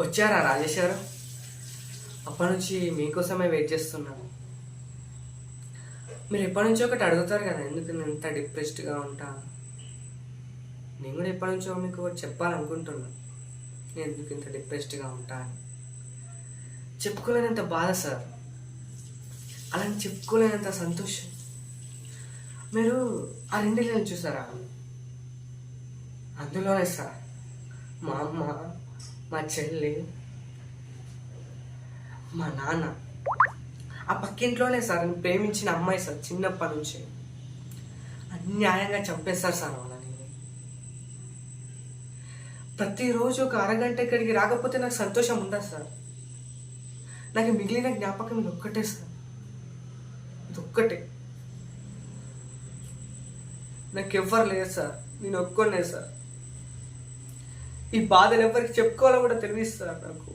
వచ్చారా రాజేష్ గారు? అప్పటి నుంచి మీకోసమే వెయిట్ చేస్తున్నాను. మీరు ఎప్పటి నుంచో ఒకటి అడుగుతారు కదా, ఎందుకు నేను ఇంత డిప్రెస్డ్గా ఉంటా. నేను కూడా ఎప్పటి నుంచో మీకు ఒకటి చెప్పాలనుకుంటున్నా, నేను ఎందుకు ఇంత డిప్రెస్డ్గా ఉంటా అని. చెప్పుకోలేనంత బాధ సార్, అలాని చెప్పుకోలేనంత సంతోషం. మీరు ఆ రెండిళ్ళని చూసారా? అందులోనే సార్ మా అమ్మ, మా చెల్లి, మా నాన్న, ఆ పక్కింట్లోనే సార్ నేను ప్రేమించిన అమ్మాయి సార్. చిన్నప్పటి నుంచి అన్యాయంగా చంపేస్తారు సార్ వాళ్ళని. ప్రతిరోజు ఒక అరగంట ఇక్కడికి రాకపోతే నాకు సంతోషం ఉండదు సార్. నాకు మిగిలిన జ్ఞాపకం ఇది ఒక్కటే సార్, ఇది ఒక్కటే. నాకు ఎవ్వరు లేదు సార్, నేను ఒక్కనే సార్. ఈ బాధలు ఎవరికి చెప్పుకోవాలో కూడా తెలియదు సార్ నాకు.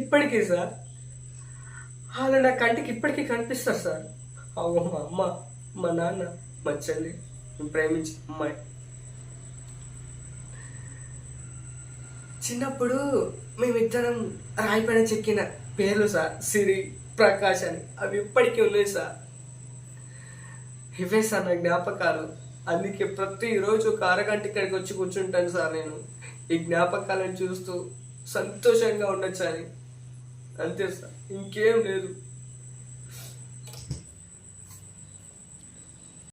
ఇప్పటికీ సార్ వాళ్ళు నా కంటికి ఇప్పటికీ కనిపిస్తారు సార్. అవ్వ, మా అమ్మ, మా నాన్న, మా చెల్లి, నేను ప్రేమించిన అమ్మాయి. చిన్నప్పుడు మేమిద్దరం రాయిపైన చెక్కిన పేర్లు సార్, సిరి, ప్రకాష్ అని, అవి ఇప్పటికీ ఉన్నాయి సార్. ఇవే సార్ నా జ్ఞాపకాలు. అందుకే ప్రతిరోజు ఒక అరగంట ఇక్కడికి వచ్చి కూర్చుంటాను సార్ నేను, ఈ జ్ఞాపకాలను చూస్తూ సంతోషంగా ఉండొచ్చు అని. అంతే సార్, ఇంకేం లేదు.